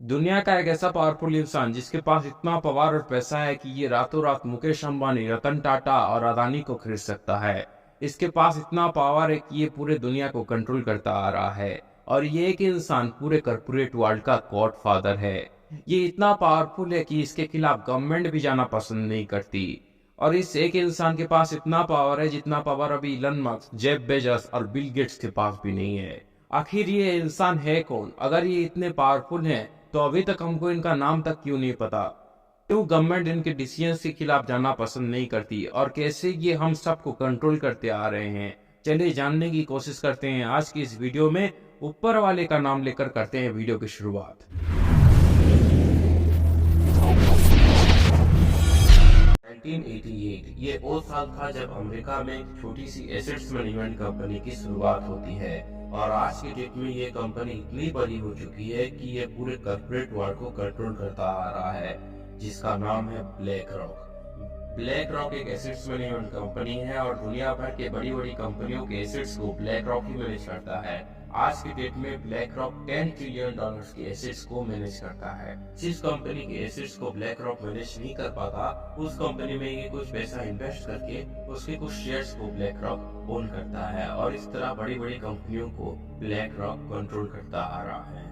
दुनिया का एक ऐसा पावरफुल इंसान जिसके पास इतना पावर और पैसा है कि ये रातों रात मुकेश अंबानी, रतन टाटा और अदानी को खरीद सकता है। इसके पास इतना पावर है कि ये पूरे दुनिया को कंट्रोल करता आ रहा है और ये एक इंसान पूरे कॉर्पोरेट वर्ल्ड का गॉडफादर है। ये इतना पावरफुल है कि इसके खिलाफ गवर्नमेंट भी जाना पसंद नहीं करती। और इस एक इंसान के पास इतना पावर है जितना पावर अभी इलन मस्क, जेफ बेजोस और बिल गेट्स के पास भी नहीं है। आखिर ये इंसान है कौन? अगर ये इतने पावरफुल हैं तो अभी तक हमको इनका नाम तक क्यों नहीं पता? क्यों गवर्नमेंट इनके डिसीजंस के खिलाफ जाना पसंद नहीं करती और कैसे ये हम सबको कंट्रोल करते आ रहे हैं? चलिए जानने की कोशिश करते हैं आज की इस वीडियो में। ऊपर वाले का नाम लेकर करते हैं वीडियो की शुरुआत। 1988 ये वो साल था जब अमेरिका में एक छोटी सी एसेट्स मैनेजमेंट कंपनी की शुरुआत होती है और आज के डेट में ये कंपनी इतनी बड़ी हो चुकी है कि ये पूरे कॉर्पोरेट वर्ल्ड को कंट्रोल करता आ रहा है, जिसका नाम है ब्लैक रॉक। ब्लैक रॉक एक एसेट्स मैनेजमेंट कंपनी है और दुनिया भर के बड़ी बड़ी कंपनियों के एसेट्स को ब्लैक रॉक ही मैनेज करता है। आज के डेट में ब्लैक रॉक 10 ट्रिलियन डॉलर्स के एसेट्स को मैनेज करता है। जिस कंपनी के एसेट्स को ब्लैक रॉक मैनेज नहीं कर पाता, उस कंपनी में ये कुछ पैसा इन्वेस्ट करके उसके कुछ शेयर्स को ब्लैक रॉक ओन करता है और इस तरह बड़ी बड़ी कंपनियों को ब्लैक रॉक कंट्रोल करता आ रहा है।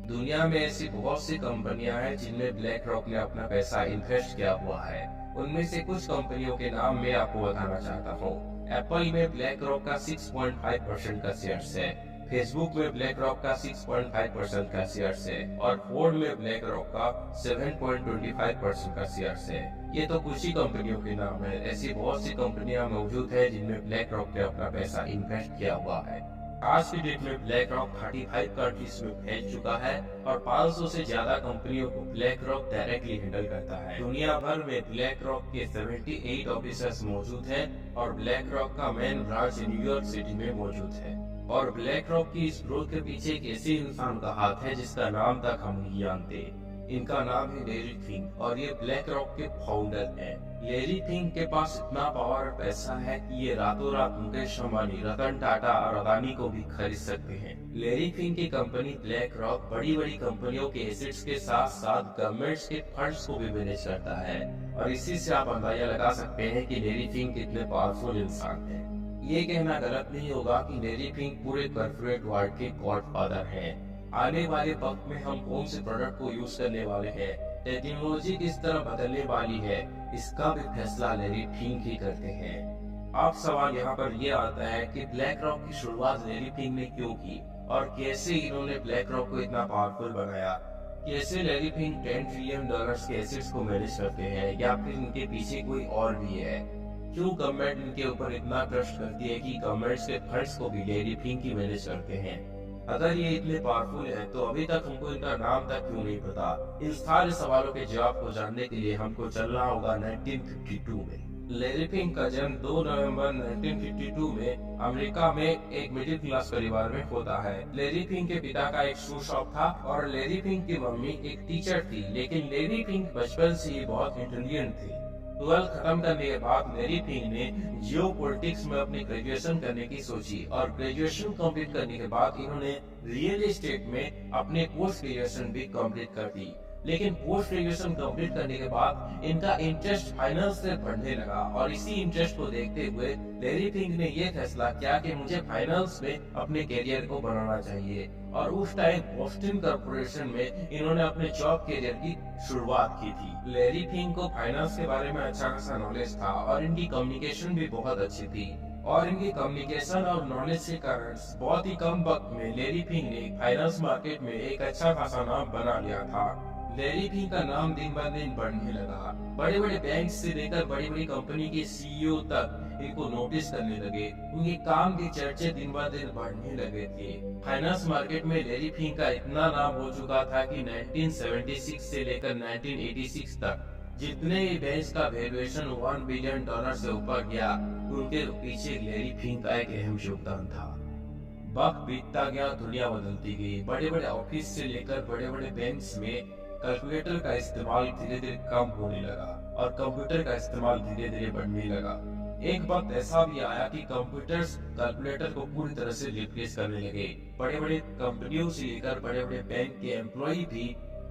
दुनिया में ऐसी बहुत सी कंपनियां हैं जिनमें ब्लैक रॉक ने अपना पैसा इन्वेस्ट किया हुआ है। उनमें से कुछ कंपनियों के नाम मैं आपको बताना चाहता हूँ। एप्पल में ब्लैक रॉक का 6.5% का शेयर्स है, फेसबुक में ब्लैक रॉक का 6.5% का शेयर्स है और फोर्ड में ब्लैक रॉक का 7.25% का शेयर्स है। ये तो कुछ ही कंपनियों के नाम है। ऐसी बहुत सी कंपनियां मौजूद है जिनमें ब्लैक रॉक ने अपना पैसा इन्वेस्ट किया हुआ है। आज की डेट में ब्लैक रॉक 35 कंट्रीज में फैल चुका है और 500 से ज्यादा कंपनियों को ब्लैक रॉक डायरेक्टली हैंडल करता है। दुनिया भर में ब्लैक रॉक के 78 ऑफिसर्स मौजूद हैं और ब्लैक रॉक का मेन ब्रांच न्यूयॉर्क सिटी में मौजूद है। और ब्लैक रॉक की इस ग्रोथ के पीछे एक ऐसे इंसान का हाथ है जिसका नाम तक हम नहीं जानते। इनका नाम है लैरी फिंक और ये ब्लैक रॉक के फाउंडर हैं। लैरी फिंक के पास इतना पावर और पैसा है कि ये रातों रात मुकेश अंबानी, रतन टाटा और अदानी को भी खरीद सकते हैं। लैरी फिंक की कंपनी ब्लैक रॉक बड़ी बड़ी कंपनियों के एसेट्स के साथ साथ गवर्नमेंट्स के फंड्स को भी मैनेज करता है और इसी से आप अंदाजा लगा सकते हैं कि लैरी फिंक कितने पावरफुल इंसान है। ये कहना गलत नहीं होगा कि लैरी फिंक पूरे कॉर्पोरेट वर्ल्ड के गॉडफादर हैं। आने वाले वक्त में हम कौन से प्रोडक्ट को यूज करने वाले हैं, टेक्नोलॉजी किस तरह बदलने वाली है, इसका भी फैसला लैरी फिंक ही करते हैं। अब सवाल यहाँ पर ये आता है कि ब्लैक रॉक की शुरुआत लैरी फिंक ने क्यों की और कैसे इन्होंने ब्लैक रॉक को इतना पावरफुल बनाया। कैसे लैरी फिंक 10 ट्रिलियन डॉलर्स के एसेट्स को मैनेज करते हैं या फिर इनके पीछे कोई और भी है। क्यों गवर्नमेंट इनके ऊपर इतना ट्रस्ट करती है कि गवर्नमेंट्स के फंड्स को भी लैरी फिंक ही मैनेज करते हैं। अगर ये इतने पावरफुल है तो अभी तक हमको इनका नाम तक क्यों नहीं पता? इन सारे सवालों के जवाब को जानने के लिए हमको चलना होगा 1952 में। लैरी फिंक का जन्म 2 नवंबर 1952 में अमेरिका में एक मिडिल क्लास परिवार में होता है। लैरी फिंक के पिता का एक शू शॉप था और लैरी फिंक की मम्मी एक टीचर थी, लेकिन लैरी फिंक बचपन से ही बहुत इंटेलिजेंट थी। 12 खत्म करने के बाद लैरी फिंक ने जियो पॉलिटिक्स में अपनी ग्रेजुएशन करने की सोची और ग्रेजुएशन कंप्लीट करने के बाद इन्होंने रियल एस्टेट में अपने पोस्ट ग्रेजुएशन भी कंप्लीट कर दी। लेकिन पोस्ट ग्रेजुएशन कंप्लीट करने के बाद इनका इंटरेस्ट फाइनेंस से बढ़ने लगा और इसी इंटरेस्ट को देखते हुए लैरी फिंक ने यह फैसला किया कि मुझे फाइनेंस में अपने करियर को बनाना चाहिए और उस टाइम बोस्टन कॉर्पोरेशन में इन्होंने अपने जॉब करियर की शुरुआत की थी। लैरी फिंक को फाइनेंस के बारे में अच्छा खासा नॉलेज था और इनकी कम्युनिकेशन भी बहुत अच्छी थी और इनकी कम्युनिकेशन और नॉलेज के कारण बहुत ही कम वक्त में लैरी फिंक ने फाइनेंस मार्केट में एक अच्छा खासा नाम बना लिया था। लैरी फिंक का नाम दिन ब दिन बढ़ने लगा। बड़े बड़े बैंक से लेकर बड़ी बड़ी कंपनी के सीईओ तक इनको नोटिस करने लगे। उनके काम की चर्चे दिन ब दिन बढ़ने लगे थे। फाइनेंस मार्केट में लैरी फिंक का इतना नाम हो चुका था कि 1976 से लेकर 1986 तक जितने भी बैंक का वैल्यूएशन $1 बिलियन से ऊपर गया, उनके पीछे लैरी फिंक का एक अहम योगदान था। वक्त बीतता गया, दुनिया बदलती गई। बड़े बड़े ऑफिस से लेकर बड़े बड़े बैंक्स में कैलकुलेटर का इस्तेमाल धीरे धीरे कम होने लगा और कंप्यूटर का इस्तेमाल धीरे धीरे बढ़ने लगा। एक वक्त ऐसा भी आया कि कंप्यूटर्स कैलकुलेटर को पूरी तरह से रिप्लेस करने लगे। बड़े बड़े कंपनियों से लेकर बड़े बड़े बैंक के एम्प्लॉय भी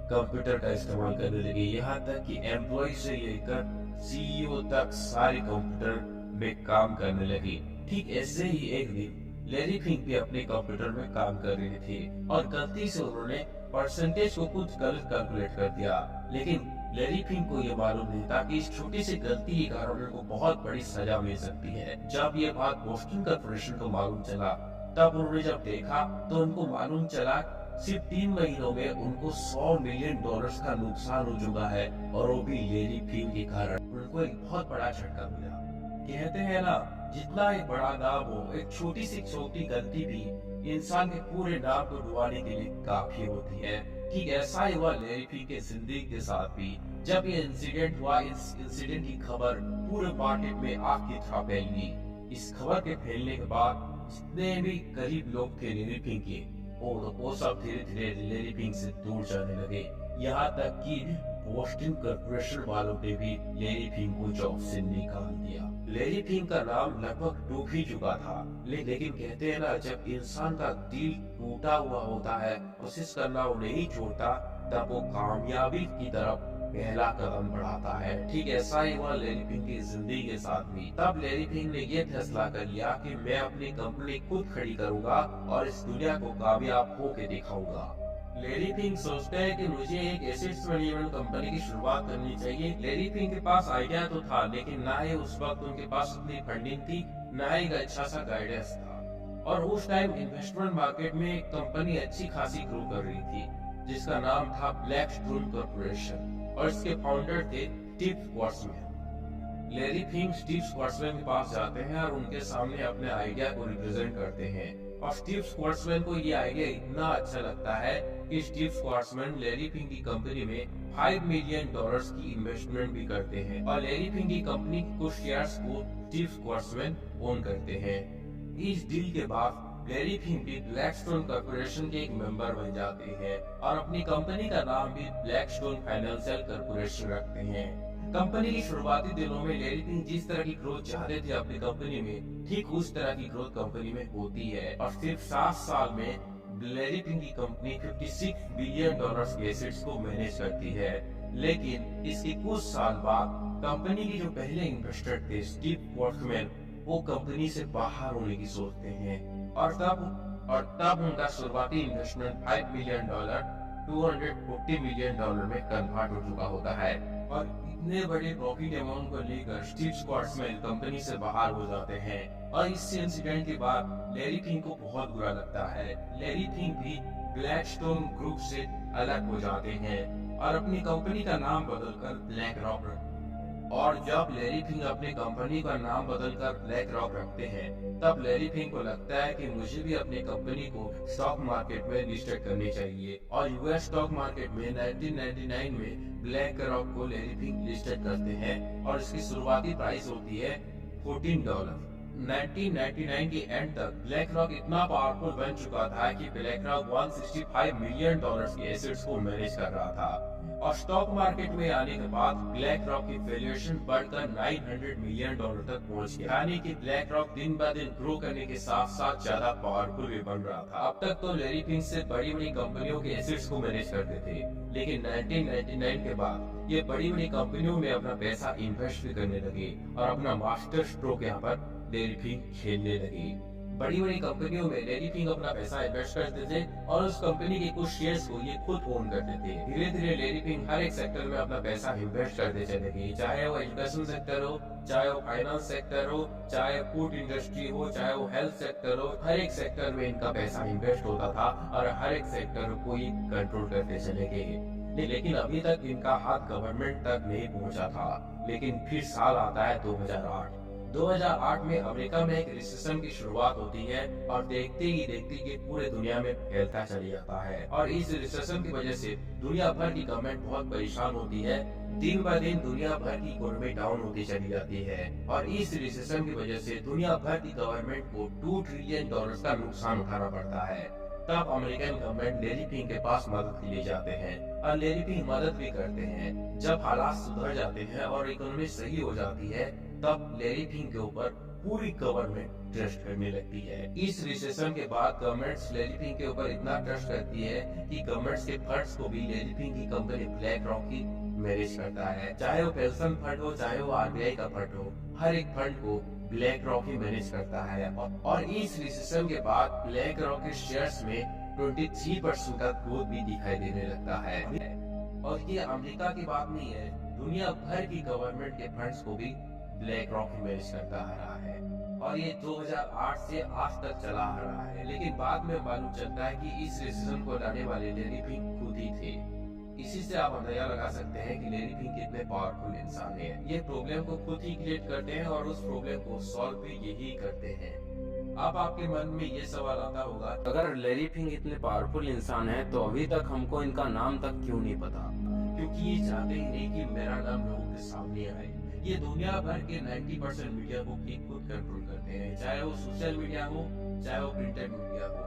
कंप्यूटर का इस्तेमाल करने लगे। यहाँ तक कि एम्प्लॉय से लेकर सीईओ तक सारे कंप्यूटर में काम करने लगे। ठीक ऐसे ही एक दिन लैरी फिंक भी अपने कंप्यूटर में काम कर रहे थे और गलती से उन्होंने परसेंटेज को कुछ गलत कैलकुलेट कर दिया। लेकिन लैरी फिंक को ये मालूम नहीं था कि इस छोटी सी गलती के कारण उनको बहुत बड़ी सजा मिल सकती है। जब ये बात बोस्टन कॉर्पोरेशन को मालूम चला, तब उन्होंने जब देखा तो उनको मालूम चला सिर्फ 3 महीनों में उनको $100 मिलियन का नुकसान हो चुका है, और वो भी लैरी फिंक के कारण। उनको एक बहुत बड़ा झटका मिला। कहते हैं ना, जितना एक बड़ा नाम हो, एक छोटी गलती भी इंसान के पूरे नाम को डुबाने के लिए काफी होती है। ठीक ऐसा ही हुआ लैरी फिंक के जिंदगी के साथ भी। जब ये इंसिडेंट हुआ, इस इंसिडेंट की खबर पूरे मार्केट में आग की तरह फैल गई। इस खबर के फैलने के बाद जितने भी गरीब लोग थे लैरी फिंक के, वो सब धीरे धीरे लैरी फिंक से दूर जाने लगे। यहाँ तक कि बोस्टन कॉर्पोरेशन वालों ने भी लैरी फिंक को जॉब से निकाल दिया। लैरी फिंक का नाम लगभग डूब ही चुका था, लेकिन कहते हैं ना, जब इंसान का दिल टूटा हुआ होता है, कोशिश करना वो नहीं छोड़ता, तब वो कामयाबी की तरफ पहला कदम बढ़ाता है। ठीक ऐसा ही हुआ लैरी फिंक की जिंदगी के साथ भी। तब लैरी फिंक ने ये फैसला कर लिया कि मैं अपनी कंपनी खुद खड़ी करूंगा और इस दुनिया को कामयाब होके दिखाऊंगा। लैरी फिंक सोचते हैं कि मुझे एक एसेट्स मैनेजमेंट कंपनी की शुरुआत करनी चाहिए। लैरी फिंक के पास आइडिया तो था, लेकिन ना ही उस वक्त उनके पास उतनी फंडिंग थी, ना ही एक अच्छा सा गाइडेंस था। और उस टाइम इन्वेस्टमेंट मार्केट में एक कंपनी अच्छी खासी ग्रो कर रही थी, जिसका नाम था ब्लैकस्टोन कॉर्पोरेशन, और इसके फाउंडर थे Steve Scotsman. Larry Fink Steve Scotsman के पास जाते हैं और उनके सामने अपने आइडिया को रिप्रेजेंट करते हैं। और स्टीव स्कॉट्समैन को ये आइडिया इतना अच्छा लगता है कि स्टीव स्कॉट्समैन लैरी फिंक की कंपनी में $5 मिलियन की इन्वेस्टमेंट भी करते हैं, और लैरी फिंक की कंपनी के कुछ शेयर्स को स्टीव स्कॉट्समैन ओन करते हैं। इस डील के बाद लैरी फिंक भी ब्लैकस्टोन कॉर्पोरेशन के एक मेंबर बन जाते हैं और अपनी कंपनी का नाम भी ब्लैकस्टोन फाइनेंशियल कॉर्पोरेशन रखते हैं। कंपनी की शुरुआती दिनों में लैरी फिंक जिस तरह की ग्रोथ चाहते थे अपनी कंपनी में, ठीक उस तरह की ग्रोथ कंपनी में होती है। और सिर्फ 7 साल में लैरी फिंक की कंपनी $56 बिलियन के एसेट्स को मैनेज करती है। लेकिन इसके कुछ साल बाद कंपनी के जो पहले इन्वेस्टर थे स्टीव स्कॉट्समैन, वो कंपनी से बाहर होने की सोचते हैं, और तब उनका शुरुआती इन्वेस्टमेंट $5 मिलियन $240 मिलियन में कन्वर्ट हो चुका होता है। और इतने बड़े प्रॉफिट अमाउंट को लेकर स्टीव स्कॉट्समैन कंपनी से बाहर हो जाते हैं। और इस इंसिडेंट के बाद लैरी फिंक को बहुत बुरा लगता है। लैरी फिंक भी ब्लैकस्टोन ग्रुप से अलग हो जाते हैं और अपनी कंपनी का नाम बदलकर ब्लैक रॉक रखते हैं। और जब लैरी फिंक अपनी कंपनी का नाम बदलकर ब्लैक रॉक रखते हैं, तब लैरी फिंक को लगता है कि मुझे भी अपनी कंपनी को स्टॉक मार्केट में लिस्टेड करनी चाहिए। और यूएस स्टॉक मार्केट में 1999 में ब्लैक रॉक को लैरी फिंक लिस्टेड करते हैं और इसकी शुरुआती प्राइस होती है $14। 1999 के एंड तक ब्लैक रॉक इतना पावरफुल बन चुका था कि ब्लैक रॉक $165 मिलियन के एसेट्स को मैनेज कर रहा था। और स्टॉक मार्केट में आने के बाद ब्लैक रॉक की वैल्यूएशन बढ़कर $900 मिलियन तक पहुंच गया। यानी कि ब्लैक रॉक दिन ब दिन ग्रो करने के साथ साथ ज्यादा पावरफुल भी बन रहा था। अब तक तो लैरी फिंक से बड़ी बड़ी कंपनियों के एसेट्स को मैनेज करते थे, लेकिन 1999 के बाद ये बड़ी बड़ी कंपनियों में अपना पैसा इन्वेस्ट भी करने लगे और अपना मास्टर स्ट्रोक यहाँ पर लैरी फिंक खेलने लगी। बड़ी बड़ी कंपनियों में लैरी फिंक अपना पैसा इन्वेस्ट करते थे और उस कंपनी के कुछ शेयर्स को ये खुद ओन करते थे। धीरे धीरे लैरी फिंक हर एक सेक्टर में अपना पैसा इन्वेस्ट करते चले गए, चाहे वो एजुकेशन सेक्टर हो, चाहे वो फाइनेंस सेक्टर हो, चाहे फूड इंडस्ट्री हो, चाहे वो हेल्थ सेक्टर हो। हर एक सेक्टर में इनका पैसा इन्वेस्ट होता था और हर एक सेक्टर को ये कंट्रोल करते चले गए। लेकिन अभी तक इनका हाथ गवर्नमेंट तक नहीं पहुंचा था। लेकिन फिर साल आता है 2008। 2008 में अमेरिका में एक रिसेशन की शुरुआत होती है और देखते ही देखते ये पूरे दुनिया में फैलता चली जाता है। और इस रिसेशन की वजह से दुनिया भर की गवर्नमेंट बहुत परेशान होती है। दिन ब दिन दुनिया भर की इकोनॉमी डाउन होती चली जाती है और इस रिसेशन की वजह से दुनिया भर की गवर्नमेंट को $2 ट्रिलियन का नुकसान उठाना पड़ता है। तब अमेरिकन गवर्नमेंट लैरी फिंक के पास मदद के लिए जाते हैं और लैरी फिंक मदद भी करते हैं। जब हालात सुधर जाते हैं और इकोनॉमी सही हो जाती है, तब लैरी फिंक के ऊपर पूरी गवर्नमेंट ट्रस्ट करने लगती है। इस रिसेशन के बाद गवर्नमेंट्स लैरी फिंग के ऊपर इतना ट्रस्ट करती है कि गवर्नमेंट्स के फंड्स को भी लैरी फिंग की कंपनी ब्लैक रॉक ही मैनेज करता है। चाहे वो पेंशन फंड हो, चाहे वो आरबीआई का फंड हो, हर एक फंड को ब्लैक रॉक ही मैनेज करता है। और इस रिसेशन के बाद ब्लैक रॉक के शेयर्स में 23% का ग्रोथ भी दिखाई देने लगता है। और ये अमेरिका की बात नहीं है, दुनिया भर की गवर्नमेंट के फंड्स को भी ब्लैक रॉक ही मैनेज करता आ रहा है। और ये 2008 से आज तक चला आ रहा है। लेकिन बाद में मालूम चलता है कि इस रिसेशन को लाने वाले लैरी फिंग खुद ही थे। इसी से आप अंदाजा लगा सकते हैं कि लैरी फिंग कितने पावरफुल इंसान है। ये प्रॉब्लम को खुद ही क्रिएट करते हैं और उस प्रॉब्लम को सॉल्व भी यही करते हैं। अब आपके मन में ये सवाल आता होगा, अगर लैरी फिंग इतने पावरफुल इंसान है तो अभी तक हमको इनका नाम तक क्यों नहीं पता? क्योंकि ये चाहते ही नहीं कि मेरा नाम लोगों के सामने आए। ये दुनिया भर के 90% मीडिया को खुद कंट्रोल करते हैं, चाहे वो सोशल मीडिया हो, चाहे वो प्रिंटेड मीडिया हो।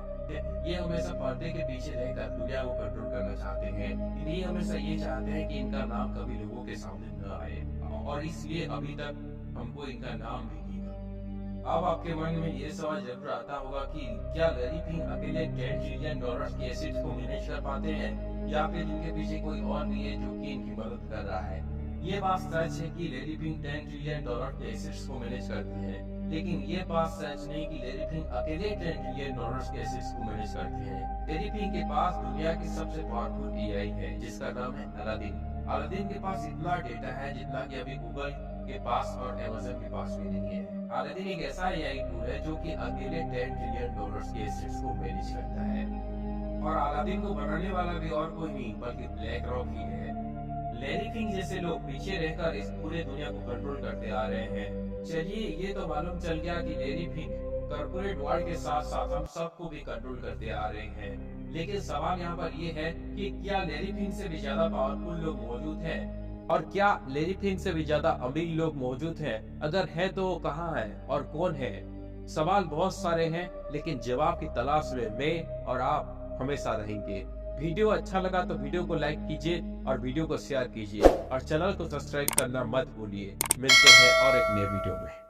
ये हमेशा पर्दे के पीछे रहकर दुनिया को कंट्रोल करना चाहते हैं। ये हमेशा ये चाहते हैं कि इनका नाम कभी लोगों के सामने न आए, और इसलिए अभी तक हमको इनका नाम भी नहीं मिला। अब आपके मन में ये सवाल जरूर आता होगा कि क्या लैरी फिंग अकेले $10 ट्रिलियन के एसेट्स को मैनेज कर पाते हैं, या फिर इनके पीछे कोई और भी है जो कि इनकी मदद कर रहा है? ये बात सच है कि लैरी फिंग $10 ट्रिलियन के एसेट्स को मैनेज करती है, लेकिन ये बात सच नहीं कि लैरी फिंग अकेले $10 ट्रिलियन के एसेट्स को मैनेज करती है। लैरी फिंग के पास दुनिया की सबसे पावरफुल एआई है जिसका नाम है अलादीन। अलादीन के पास इतना डेटा है जितना कि अभी गूगल के पास और अमेज़न के पास भी नहीं है। अलादीन एक ऐसा एआई टूल है जो कि अकेले $10 ट्रिलियन के एसेट्स को मैनेज करता है। और अलादीन को बनाने वाला भी और कोई नहीं बल्कि ब्लैक रॉक ही है। लैरी फिंग जैसे लोग पीछे रहकर इस पूरे दुनिया को कंट्रोल करते आ रहे हैं। चलिए, ये तो मालूम चल गया कि लैरी फिंग कॉर्पोरेट वर्ल्ड के साथ साथ हम सबको भी कंट्रोल करते आ रहे हैं। लेकिन सवाल यहाँ पर ये है कि क्या लैरी फिंग से भी ज्यादा पावरफुल लोग मौजूद हैं? और क्या लैरी फिंग से भी ज्यादा अमीर लोग मौजूद हैं? अगर है तो वो कहाँ है और कौन है? सवाल बहुत सारे हैं, लेकिन जवाब की तलाश में मैं और आप हमेशा रहेंगे। वीडियो अच्छा लगा तो वीडियो को लाइक कीजिए और वीडियो को शेयर कीजिए और चैनल को सब्सक्राइब करना मत भूलिए। मिलते हैं और एक नए वीडियो में।